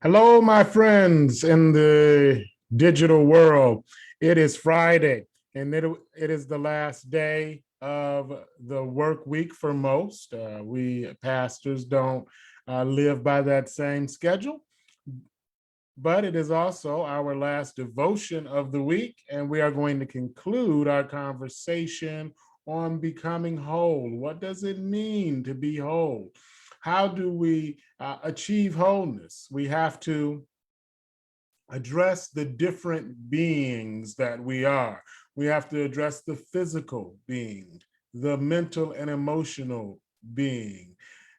Hello, my friends in the digital world. It is Friday, and it is the last day of the work week for most. We pastors don't live by that same schedule, but it is also our last devotion of the week, and we are going to conclude our conversation on becoming whole. What does it mean to be whole? How do we achieve wholeness? We have to address the different beings that we are. We have to address the physical being, the mental and emotional being,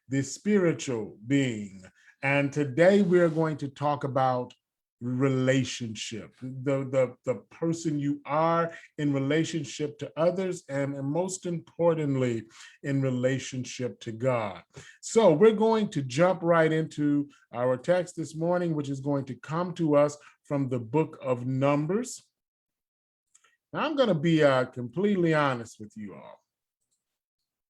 the spiritual being. And today we're going to talk about relationship, the person you are in relationship to others, and most importantly, in relationship to God. So we're going to jump right into our text this morning, which is going to come to us from the book of Numbers. Now, I'm going to be completely honest with you all.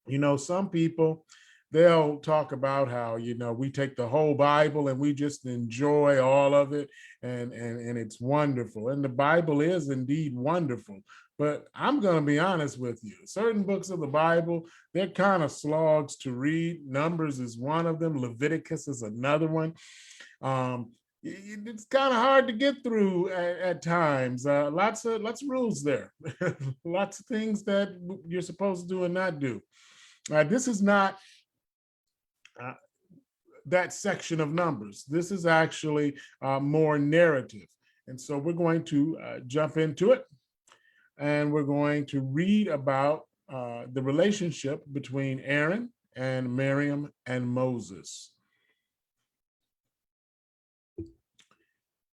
You know, some people, they'll talk about how, we take the whole Bible and we just enjoy all of it, and it's wonderful. And the Bible is indeed wonderful. But I'm going to be honest with you. Certain books of the Bible, they're kind of slogs to read. Numbers is one of them. Leviticus is another one. It's kind of hard to get through at times. Lots of rules there. Lots of things that you're supposed to do and not do. This is not that section of Numbers. This is actually more narrative. And so we're going to jump into it, and we're going to read about the relationship between Aaron and Miriam and Moses.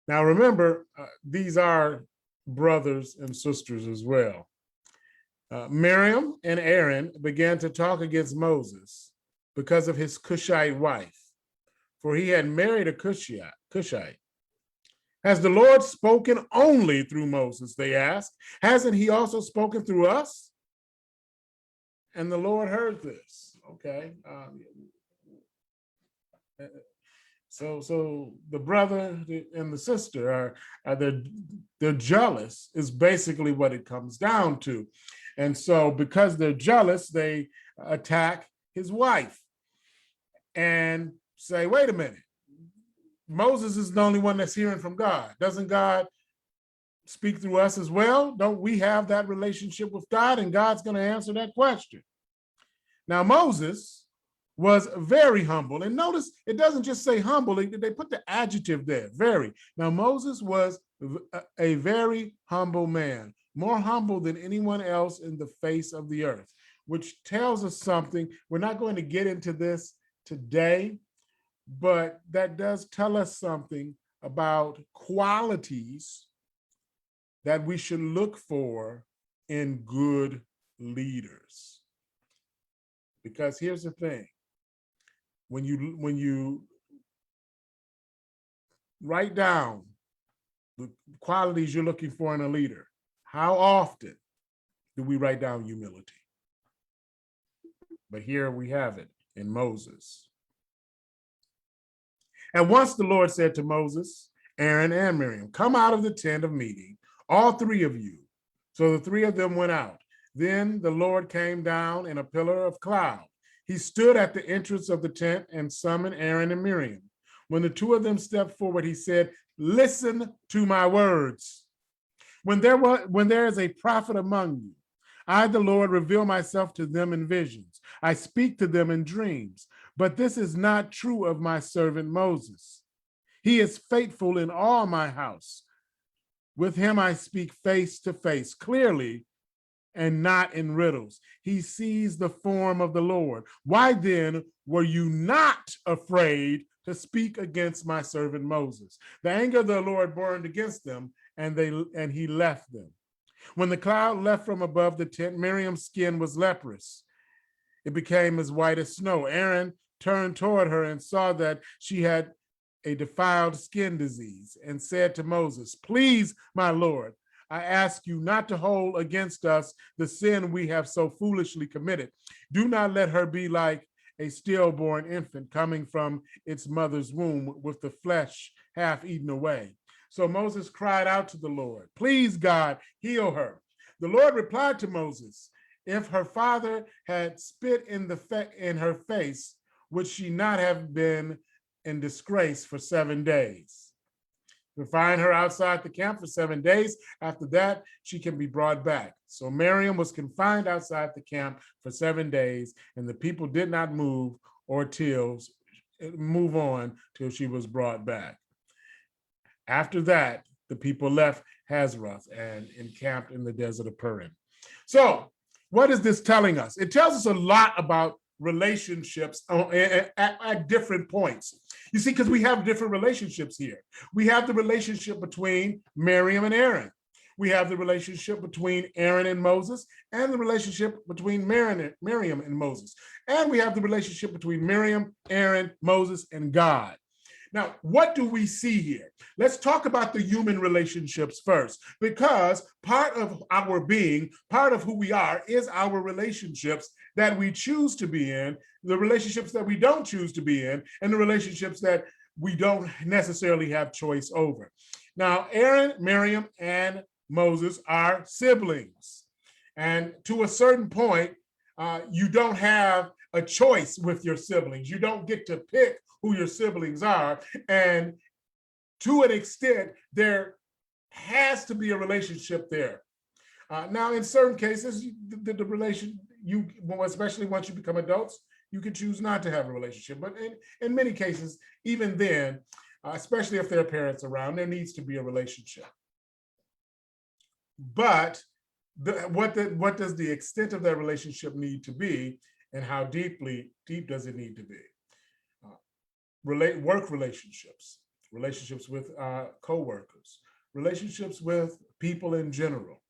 Now, remember, these are brothers and sisters as well. Miriam and Aaron began to talk against Moses because of his Cushite wife, for he had married a Cushite. Has the Lord spoken only through Moses, they asked. Hasn't he also spoken through us? And the Lord heard this. Okay. So the brother and the sister they're jealous is basically what it comes down to. And so because they're jealous, they attack his wife and say, wait a minute, Moses is the only one that's hearing from God. Doesn't God speak through us as well? Don't we have that relationship with God? And God's going to answer that question. Now, Moses was very humble. And notice it doesn't just say humble, they put the adjective there, very. Now, Moses was a very humble man, more humble than anyone else in the face of the earth, which tells us something. We're not going to get into this today, but that does tell us something about qualities that we should look for in good leaders. Because here's the thing. When you write down the qualities you're looking for in a leader, how often do we write down humility? But here we have it in Moses. And once the Lord said to Moses, Aaron, and Miriam, come out of the tent of meeting, all three of you. So the three of them went out. Then the Lord came down in a pillar of cloud. He stood at the entrance of the tent and summoned Aaron and Miriam. When the two of them stepped forward, he said, listen to my words. When there is a prophet among you, I, the Lord, reveal myself to them in visions. I speak to them in dreams. But this is not true of my servant Moses. He is faithful in all my house. With him I speak face to face, clearly, and not in riddles. He sees the form of the Lord. Why then were you not afraid to speak against my servant Moses? The anger of the Lord burned against them, and he left them. When the cloud left from above the tent, Miriam's skin was leprous. It became as white as snow. Aaron turned toward her and saw that she had a defiled skin disease and said to Moses, please, my Lord, I ask you not to hold against us the sin we have so foolishly committed. Do not let her be like a stillborn infant coming from its mother's womb with the flesh half eaten away. So Moses cried out to the Lord, "Please, God, heal her." The Lord replied to Moses, "If her father had spit in her face, would she not have been in disgrace for 7 days? Confine her outside the camp for 7 days. After that, she can be brought back." So Miriam was confined outside the camp for 7 days, and the people did not move on till she was brought back. After that, the people left Hazeroth and encamped in the desert of Purim. So, what is this telling us? It tells us a lot about relationships at different points. You see, because we have different relationships here. We have the relationship between Miriam and Aaron. We have the relationship between Aaron and Moses, and the relationship between Miriam and Moses. And we have the relationship between Miriam, Aaron, Moses, and God. Now, what do we see here? Let's talk about the human relationships first, because part of our being, part of who we are, is our relationships that we choose to be in, the relationships that we don't choose to be in, and the relationships that we don't necessarily have choice over. Now, Aaron, Miriam, and Moses are siblings. And to a certain point, you don't have a choice with your siblings. You don't get to pick who your siblings are. And to an extent, there has to be a relationship there. Now, in certain cases, the relation, especially once you become adults, you can choose not to have a relationship. But in many cases, even then, especially if there are parents around, there needs to be a relationship. But what does the extent of that relationship need to be, and how deep does it need to be? Work relationships, relationships with co-workers, relationships with people in general.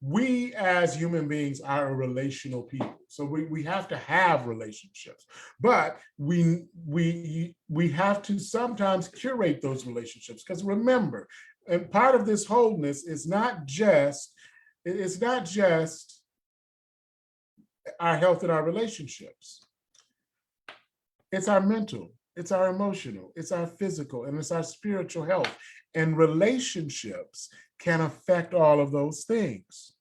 We as human beings are a relational people, so we have to have relationships, but we have to sometimes curate those relationships, because remember, and part of this wholeness is not just our health and our relationships. It's our mental, it's our emotional, it's our physical, and it's our spiritual health. And relationships can affect all of those things.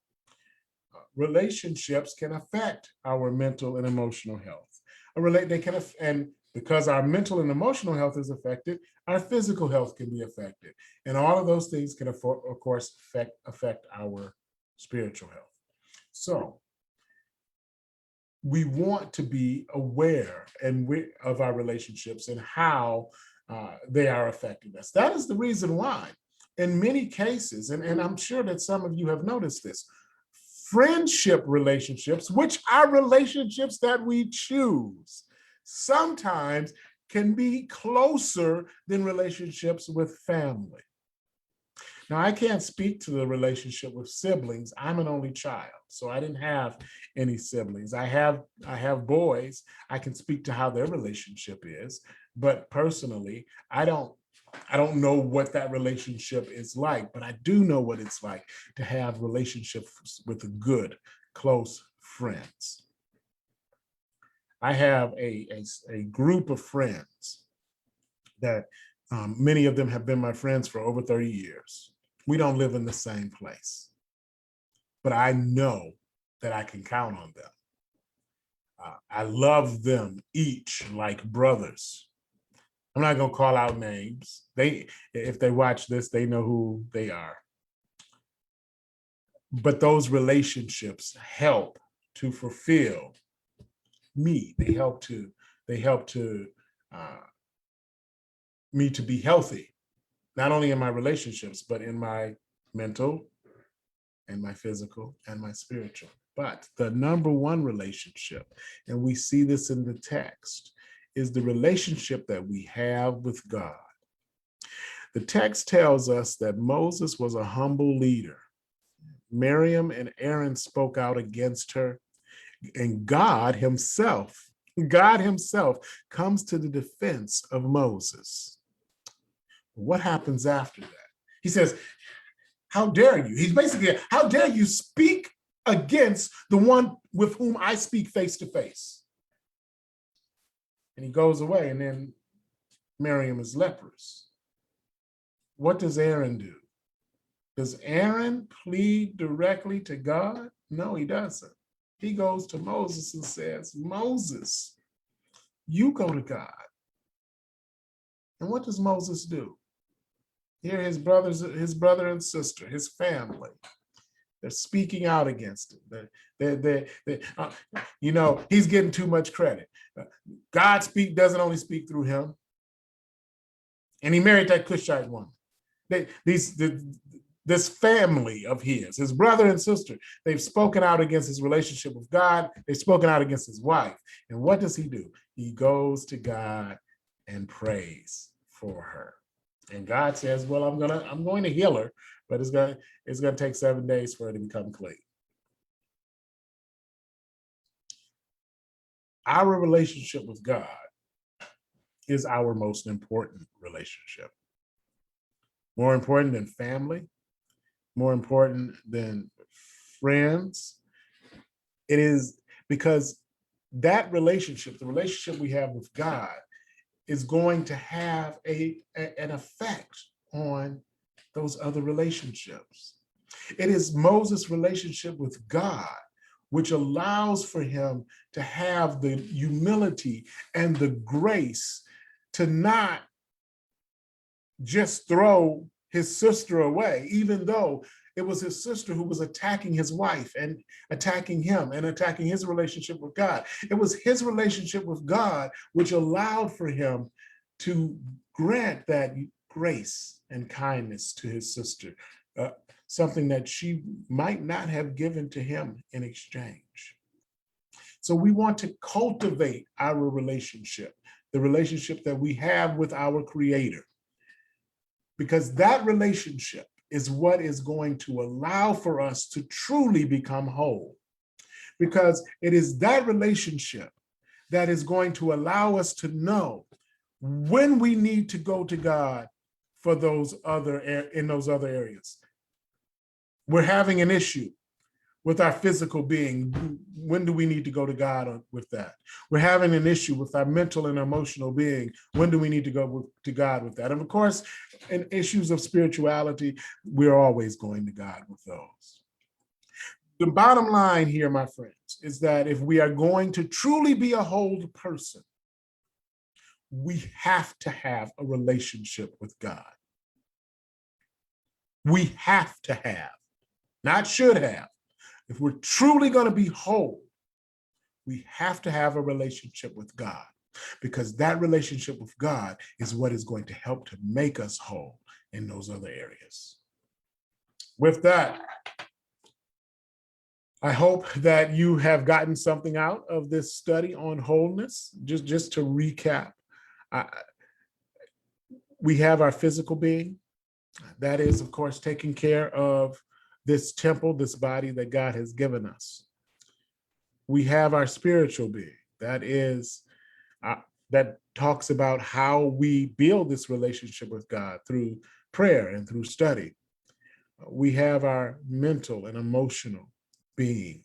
Relationships can affect our mental and emotional health. And because our mental and emotional health is affected, our physical health can be affected. And all of those things can, of course, affect our spiritual health. So we want to be aware of our relationships and how they are affecting us. That is the reason why, in many cases, and I'm sure that some of you have noticed this, friendship relationships, which are relationships that we choose, sometimes can be closer than relationships with family. Now, I can't speak to the relationship with siblings. I'm an only child, so I didn't have any siblings. I have boys. I can speak to how their relationship is, but personally, I don't know what that relationship is like, but I do know what it's like to have relationships with good, close friends. I have a group of friends that many of them have been my friends for over 30 years. We don't live in the same place, but I know that I can count on them. I love them each like brothers. I'm not going to call out names. If they watch this, they know who they are. But those relationships help to fulfill me. They help to me to be healthy, not only in my relationships, but in my mental and my physical and my spiritual. But the number one relationship, and we see this in the text, is the relationship that we have with God. The text tells us that Moses was a humble leader. Miriam and Aaron spoke out against her, and God himself comes to the defense of Moses. What happens after that? He says, "How dare you?" He's basically, "How dare you speak against the one with whom I speak face to face?" And he goes away, and then Miriam is leprous. What does Aaron do? Does Aaron plead directly to God? No, he doesn't. He goes to Moses and says, Moses, you go to God. And what does Moses do? Here, his brother and sister, his family, they're speaking out against him. He's getting too much credit. God doesn't only speak through him. And he married that Cushite woman. This family of his brother and sister, they've spoken out against his relationship with God. They've spoken out against his wife. And what does he do? He goes to God and prays for her. And God says, well, I'm going to heal her, but it's going to take 7 days for her to become clean. Our relationship with God is our most important relationship. More important than family, more important than friends. It is because that relationship, the relationship we have with God, is going to have an effect on those other relationships. It is Moses' relationship with God which allows for him to have the humility and the grace to not just throw his sister away, even though it was his sister who was attacking his wife and attacking him and attacking his relationship with God. It was his relationship with God which allowed for him to grant that grace and kindness to his sister, something that she might not have given to him in exchange. So we want to cultivate our relationship, the relationship that we have with our Creator, because that relationship is what is going to allow for us to truly become whole. Because it is that relationship that is going to allow us to know when we need to go to God for in those other areas. We're having an issue with our physical being. When do we need to go to God with that? We're having an issue with our mental and emotional being. When do we need to go to God with that? And of course, in issues of spirituality, we're always going to God with those. The bottom line here, my friends, is that if we are going to truly be a whole person, we have to have a relationship with God. We have to have, not should have. If we're truly going to be whole, we have to have a relationship with God, because that relationship with God is what is going to help to make us whole in those other areas. With that, I hope that you have gotten something out of this study on wholeness. Just to recap, we have our physical being. That is, of course, taking care of this temple, this body that God has given us. We have our spiritual being. That is, that talks about how we build this relationship with God through prayer and through study. We have our mental and emotional being.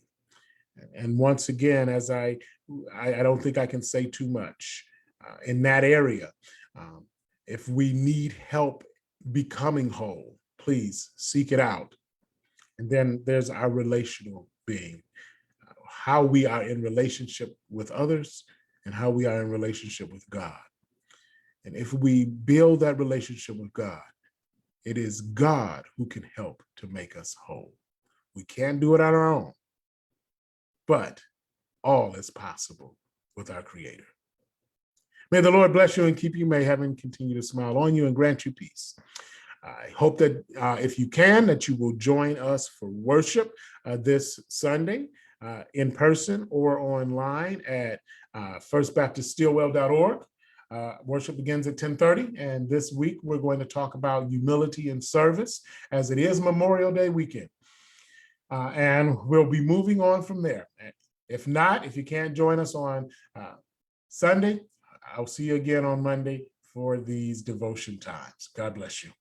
And once again, as I don't think I can say too much in that area. If we need help becoming whole, please seek it out. And then there's our relational being, how we are in relationship with others and how we are in relationship with God. And if we build that relationship with God, it is God who can help to make us whole. We can't do it on our own, but all is possible with our Creator. May the Lord bless you and keep you. May heaven continue to smile on you and grant you peace. I hope that if you can, that you will join us for worship this Sunday in person or online at firstbaptiststillwell.org. Worship begins at 10:30, and this week we're going to talk about humility and service, as it is Memorial Day weekend. And we'll be moving on from there. If not, if you can't join us on Sunday, I'll see you again on Monday for these devotion times. God bless you.